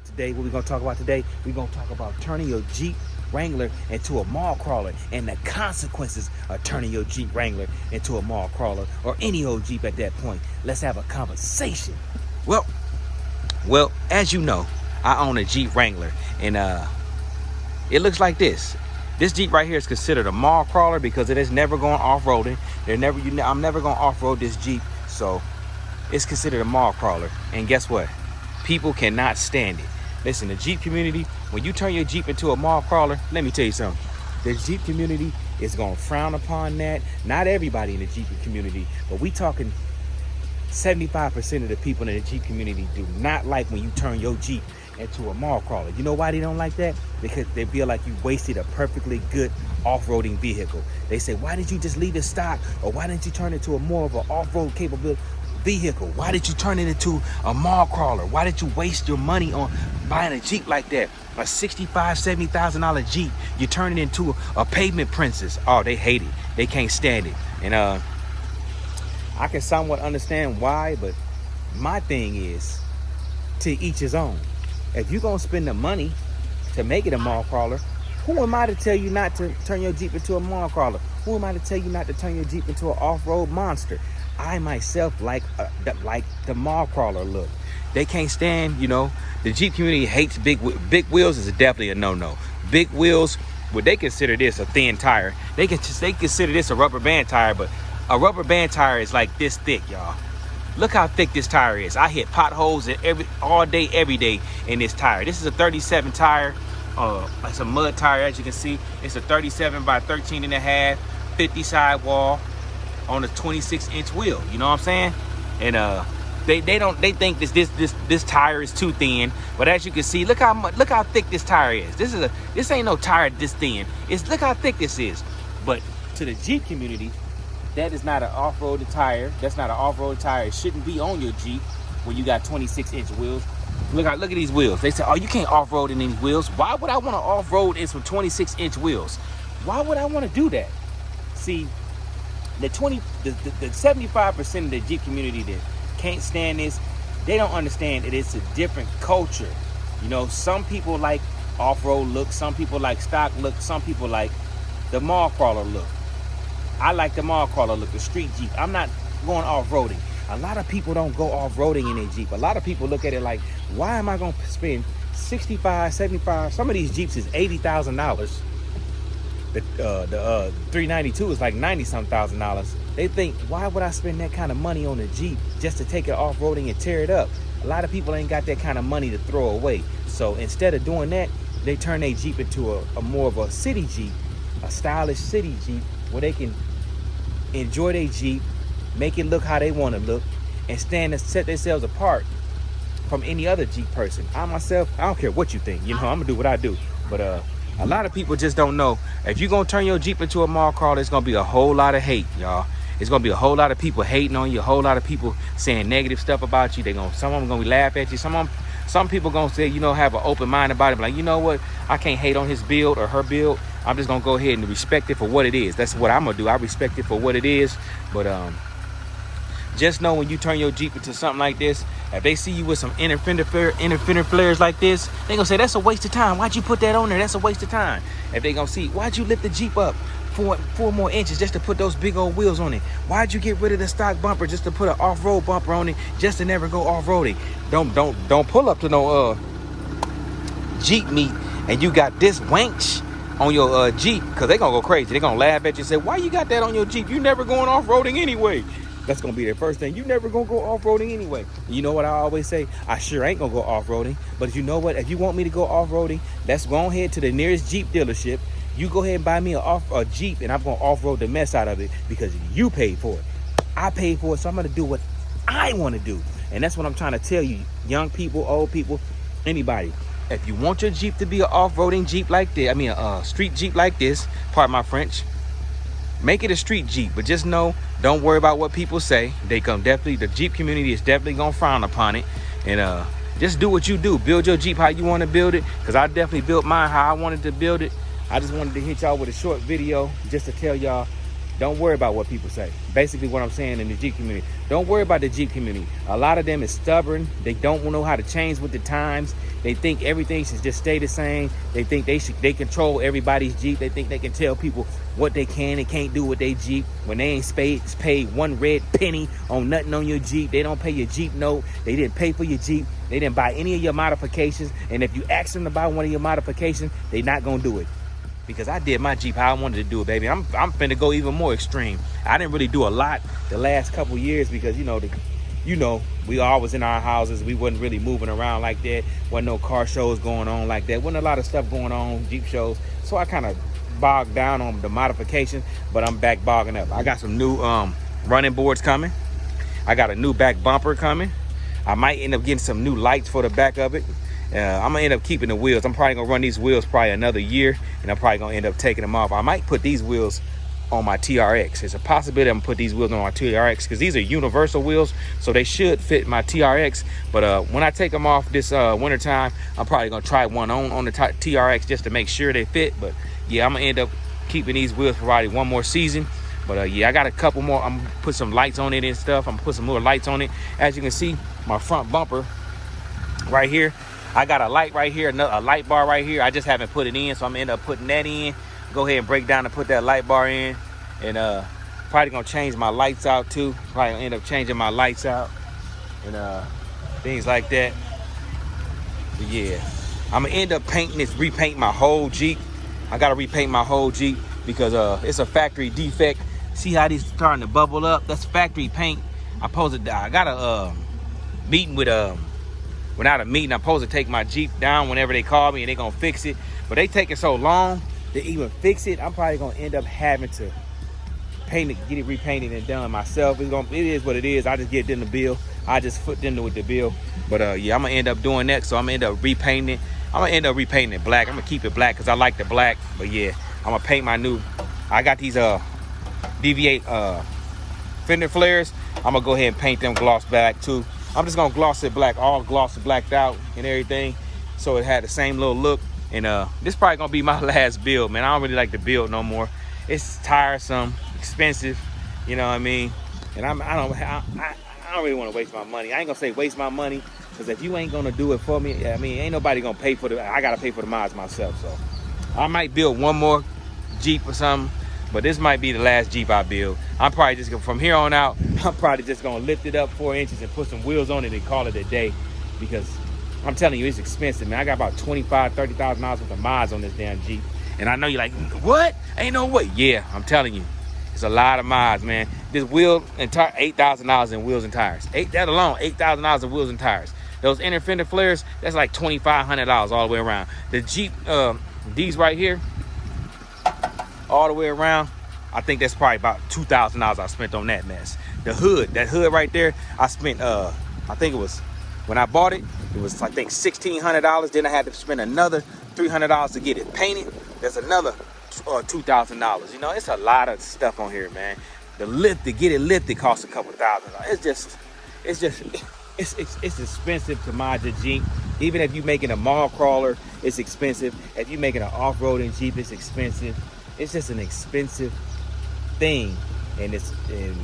Today, what we're gonna talk about today, we're gonna talk about turning your Jeep Wrangler into a mall crawler and the consequences of turning your Jeep Wrangler into a mall crawler or any old Jeep at that point. Let's have a conversation. Well, as you know, I own a Jeep Wrangler, and it looks like this. This Jeep right here is considered a mall crawler because it is never going off-roading. I'm never going to off-road this Jeep, so it's considered a mall crawler. And guess what? People cannot stand it. Listen, the Jeep community, when you turn your Jeep into a mall crawler, let me tell you something. The Jeep community is going to frown upon that. Not everybody in the Jeep community, but we talking 75% of the people in the Jeep community do not like when you turn your Jeep into a mall crawler. You know why they don't like that? Because they feel like you wasted a perfectly good off-roading vehicle. They say, why did you just leave it stock? Or why didn't you turn it to a more of an off-road capable vehicle? Why did you turn it into a mall crawler? Why did you waste your money on buying a Jeep like that? A $65,000, $70,000 Jeep, you turn it into a pavement princess. Oh, they hate it. They can't stand it. And I can somewhat understand why, but my thing is to each his own. If you're gonna spend the money to make it a mall crawler, who am I to tell you not to turn your Jeep into a mall crawler? Who am I to tell you not to turn your Jeep into an off-road monster? I myself like the mall crawler look. They can't stand, the Jeep community hates big wheels. Is definitely a no-no. Big wheels, well, they consider this a thin tire. They consider this a rubber band tire, but a rubber band tire is like this thick, y'all. Look how thick this tire is. I hit potholes all day, every day in this tire. This is a 37 tire. It's a mud tire, as you can see. It's a 37 by 13 and a half, 50 sidewall on a 26-inch wheel. You know what I'm saying? And they think this tire is too thin. But as you can see, look how thick this tire is. This ain't no tire this thin. Look how thick this is. But to the Jeep community, that is not an off-road tire. That's not an off-road tire. It shouldn't be on your Jeep when you got 26-inch wheels. Look at these wheels. They say, oh, you can't off-road in these wheels. Why would I want to off-road in some 26-inch wheels? Why would I want to do that? See, the 75% of the Jeep community that can't stand this, they don't understand that it's a different culture. Some people like off-road look. Some people like stock look. Some people like the mall crawler look. I like the mall crawler look, the street Jeep. I'm not going off-roading. A lot of people don't go off-roading in their Jeep. A lot of people look at it like, why am I going to spend $65, $75? Some of these Jeeps is $80,000. The 392 is like $90-some thousand. They think, why would I spend that kind of money on a Jeep just to take it off-roading and tear it up? A lot of people ain't got that kind of money to throw away. So instead of doing that, they turn their Jeep into a more of a city Jeep, a stylish city Jeep, where they can enjoy their Jeep, make it look how they want to look, and set themselves apart from any other Jeep person. I myself, I don't care what you think. I'm gonna do what I do. But a lot of people just don't know. If you're gonna turn your Jeep into a mall crawler, it's gonna be a whole lot of hate, y'all. It's gonna be a whole lot of people hating on you, a whole lot of people saying negative stuff about you. Some of them gonna laugh at you. Some people gonna say, have an open mind about it. Like, you know what? I can't hate on his build or her build. I'm just gonna go ahead and respect it for what it is. That's what I'm gonna do. I respect it for what it is. But just know when you turn your Jeep into something like this, if they see you with some inner fender flares like this, they gonna say, that's a waste of time. Why'd you put that on there? That's a waste of time. If they gonna see, why'd you lift the Jeep up 4 more inches just to put those big old wheels on it? Why'd you get rid of the stock bumper just to put an off-road bumper on it just to never go off-roading? Don't pull up to no Jeep meet and you got this wench on your Jeep, because they gonna go crazy. They gonna laugh at you and say, why you got that on your Jeep? You never going off-roading anyway. That's gonna be their first thing. You never gonna go off-roading anyway. You know what I always say? I sure ain't gonna go off-roading. But you know what? If you want me to go off-roading, let's go ahead to the nearest Jeep dealership. You go ahead and buy me a Jeep, and I'm gonna off-road the mess out of it because you paid for it. I paid for it, so I'm gonna do what I want to do. And that's what I'm trying to tell you, young people, old people, anybody. If you want your Jeep to be an off-roading Jeep like this, a street Jeep like this, pardon my French, make it a street Jeep. But just know, don't worry about what people say. The Jeep community is definitely gonna frown upon it. And just do what you do. Build your Jeep how you want to build it, because I definitely built mine how I wanted to build it. I just wanted to hit y'all with a short video just to tell y'all, Don't worry about what people say. Basically what I'm saying in the Jeep community. Don't worry about the Jeep community. A lot of them is stubborn. They don't know how to change with the times. They think everything should just stay the same. They think they control everybody's Jeep. They think they can tell people what they can and can't do with their Jeep when they ain't paid one red penny on nothing on your Jeep. They don't pay your Jeep note. They didn't pay for your Jeep. They didn't buy any of your modifications. And if you ask them to buy one of your modifications, they not gonna do it. Because I did my Jeep how I wanted to do it, baby. I'm finna go even more extreme. I didn't really do a lot the last couple years because we always in our houses. We wasn't really moving around like that. Wasn't no car shows going on like that. Wasn't a lot of stuff going on, Jeep shows. So I kind of bogged down on the modification, but I'm back bogging up. I got some new running boards coming. I got a new back bumper coming. I might end up getting some new lights for the back of it. I'm gonna end up keeping the wheels. I'm probably gonna run these wheels probably another year, and I'm probably gonna end up taking them off. I might put these wheels on my TRX. There's a possibility I'm gonna put these wheels on my TRX because these are universal wheels, so they should fit my TRX. But when I take them off this winter time, I'm probably gonna try one on the TRX just to make sure they fit. But yeah, I'm gonna end up keeping these wheels for probably one more season. But yeah, I got a couple more. I'm gonna put some lights on it and stuff. I'm gonna put some more lights on it. As you can see, my front bumper right here, I got a light right here, a light bar right here. I just haven't put it in, so I'm gonna end up putting that in. Go ahead and break down and put that light bar in. And probably gonna change my lights out too. Probably gonna end up changing my lights out and things like that. But yeah, I'm gonna end up repaint my whole Jeep. I gotta repaint my whole Jeep because it's a factory defect. See how these starting to bubble up? That's factory paint. I got a meeting with without a meeting. I'm supposed to take my Jeep down whenever they call me and they're gonna fix it. But they taking so long to even fix it, I'm probably gonna end up having to paint it, get it repainted and done myself. It is what it is. I just get it in the bill. I just foot into with the bill. But yeah, I'm gonna end up doing that. So I'm gonna end up repainting it. I'm gonna end up repainting it black. I'm gonna keep it black because I like the black. But yeah, I'm gonna paint my new. I got these DV8 fender flares. I'm gonna go ahead and paint them gloss black too. I'm just gonna gloss it black, all gloss blacked out and everything, so it had the same little look. And this probably gonna be my last build, man. I don't really like to build no more. It's tiresome, expensive, you know what I mean. And I don't really want to waste my money. I ain't gonna say waste my money, because if you ain't gonna do it for me, I mean, ain't nobody gonna pay for I gotta pay for the mods myself. So I might build one more Jeep or something, but this might be the last Jeep I build. I'm probably just gonna, from here on out, I'm probably just gonna lift it up 4 inches and put some wheels on it and call it a day, because I'm telling you, it's expensive, man. I got about $25,000, $30,000 worth of mods on this damn Jeep. And I know you're like, what? Ain't no way. Yeah, I'm telling you, it's a lot of mods, man. This wheel and tire, $8,000 in wheels and tires. That alone, $8,000 in wheels and tires. Those inner fender flares, that's like $2,500 all the way around. The Jeep, these right here, all the way around, I think that's probably about $2,000 I spent on that mess. The hood, that hood right there, I spent, I think it was, when I bought it, it was, I think, $1,600. Then I had to spend another $300 to get it painted. There's another $2,000. You know, it's a lot of stuff on here, man. The lift, to get it lifted, costs a couple $1,000. It's expensive to mod your Jeep. Even if you're making a mall crawler, it's expensive. If you're making an off-roading Jeep, it's expensive. It's just an expensive thing. And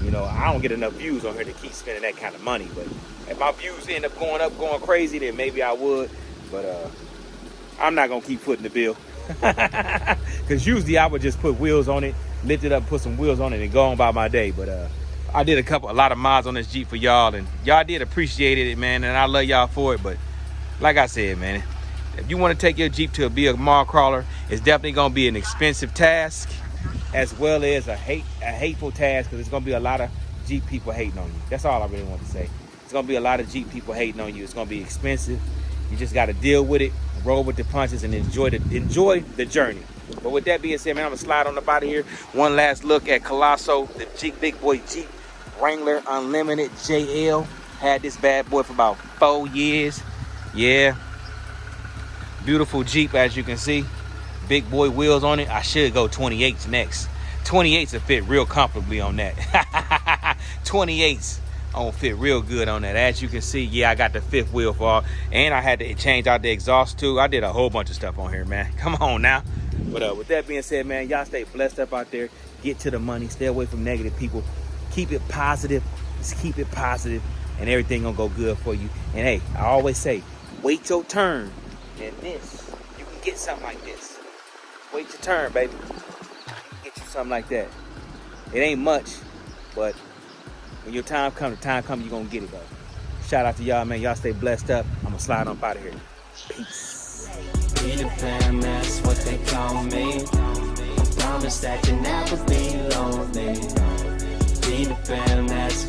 you know, I don't get enough views on here to keep spending that kind of money. But if my views end up going crazy, then maybe I would. But I'm not gonna keep footing the bill. Because usually I would just put wheels on it, lift it up, put some wheels on it, and go on by my day. But I did a lot of mods on this Jeep for y'all, and y'all did appreciate it, man, and I love y'all for it. But like I said, man, if you want to take your Jeep to be a mall crawler, it's definitely gonna be an expensive task, as well as a hateful task, because it's gonna be a lot of Jeep people hating on you. That's all I really want to say. It's gonna be a lot of Jeep people hating on you. It's gonna be expensive. You just got to deal with it, roll with the punches, and enjoy the journey. But with that being said, man, I'm gonna slide on up out of here. One last look at Colosso, the Jeep, big boy Jeep Wrangler Unlimited JL. Had this bad boy for about 4 years. Yeah, beautiful Jeep, as you can see. Big boy wheels on it. I should go 28s next. 28s will fit real comfortably on that. 28s gonna fit real good on that. As you can see, yeah, I got the 5th wheel for all, and I had to change out the exhaust too. I did a whole bunch of stuff on here, man. Come on now. But with that being said, man, y'all stay blessed up out there. Get to the money. Stay away from negative people. Keep it positive. Just keep it positive, and everything gonna go good for you. And hey, I always say, wait your turn. And this, you can get something like this. Wait your turn, baby. Get you something like that. It ain't much, but when your time comes, you're gonna get it, though. Shout out to y'all, man. Y'all stay blessed up. I'm gonna slide on out of here. Peace. Peter Pan, that's what they call me. I promise that you never be lonely. Peter Pan, that's